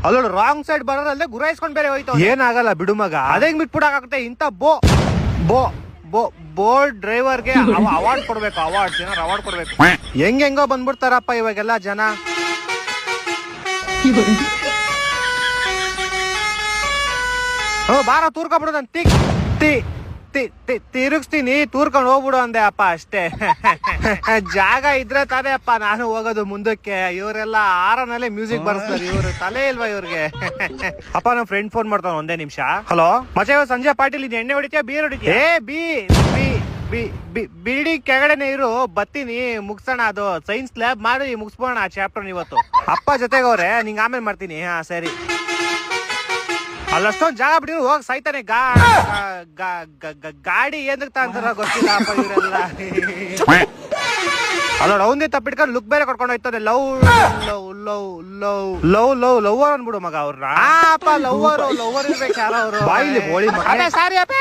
ಅಲ್ಲೋಡು wrong side ಬರೋದಲ್ಲದೆ ಗುರಾಯಿಸ್ಕೊಂಡ್ ಬೇರೆ ಹೋಯ್ತು. ಏನಾಗಲ್ಲ ಬಿಡು ಮಗ, ಅದೇಂಗ್ ಬಿಟ್ಬಿಡಕ್ಕಾಗುತ್ತೆ? ಇಂತ ಬೋ ಬೋ ಬೋ ಬೋರ್ಡ್ ಡ್ರೈವರ್ಗೆ ಅವಾರ್ಡ್ ಕೊಡ್ಬೇಕು. ಅವಾರ್ಡ್ ಕೊಡ್ಬೇಕು. ಹೆಂಗೋ ಬಂದ್ಬಿಡ್ತಾರಪ್ಪ ಇವಾಗೆಲ್ಲ ಜನ. ಬಾರ ತೂರ್ಕೊಂಡ್ಬಿಡು. ತಿರುಗಿಸ್ತೀನಿ, ತೂರ್ಕೊಂಡು ಹೋಗ್ಬಿಡು ಅಂದೆ ಅಪ್ಪ ಅಷ್ಟೇ. ಜಾಗ ಇದ್ರೆ ತಾನೇ ಅಪ್ಪ ನಾನು ಹೋಗೋದು ಮುಂದಕ್ಕೆ. ಇವರೆಲ್ಲ ಆರನಲ್ಲೇ ಮ್ಯೂಸಿಕ್ ಬರ್ಸ್ತಾರೆ. ಇವ್ರು ತಲೆ ಇಲ್ವಾ ಇವ್ರಿಗೆ? ಅಪ್ಪ ನಮ್ಮ ಫ್ರೆಂಡ್ ಫೋನ್ ಮಾಡ್ತಾನ, ಒಂದೇ ನಿಮಿಷ. ಹಲೋ ಮಚೆ, ಸಂಜೆ ಪಾಟೀಲ್ ಇದು ಎಣ್ಣೆ ಹೊಡಿತೀಯ ಬೀರ್ ಹೊಡಿತೀಯ? ಬಿಡಿ ಕೆಳಗಡೆನೆ ಇರು, ಬತ್ತೀನಿ, ಮುಗ್ಸೋಣ. ಅದು ಸೈನ್ಸ್ ಲ್ಯಾಬ್ ಮಾಡಿ ಮುಗಿಸ್ಬೋಣ ಆ ಚಾಪ್ಟರ್ ಇವತ್ತು. ಅಪ್ಪ ಜೊತೆಗವ್ರೆ, ನಿಂಗೆ ಆಮೇಲೆ ಮಾಡ್ತೀನಿ. ಹಾ ಸರಿ. ಅಲ್ಲಷ್ಟೊಂದು ಜಾಗ ಬಿಟ್ಟಿರು, ಹೋಗಿ ಸಾಯ್ತಾನೆ. ಗಾಡಿ ಏನಕ್ಕೆ ಅಂತಾರ ಗೊತ್ತಿಲ್ಲ ಅಪ್ಪ ಇವರೆಲ್ಲ. ಅಲ್ಲ ಅವಂದೇ ತಪ್ಪಿಟ್ಕೊಂಡು ಲುಕ್ ಬೇರೆ ಕೊಡ್ಕೊಂಡು ಹೋಯ್ತದೆ. ಲವ್ವರ್ ಅನ್ಬಿಡು ಮಗ ಅವ್ರನ್ನ. ಅಪ್ಪ ಲವ್ವರ್ ಇರ್ಬೇಕು ಯಾರೋ ಅವರು. ಬಾಯಿಲಿ ಬೋಳಿ ಮಗ. ಸಾರಿ ಅಪ್ಪ.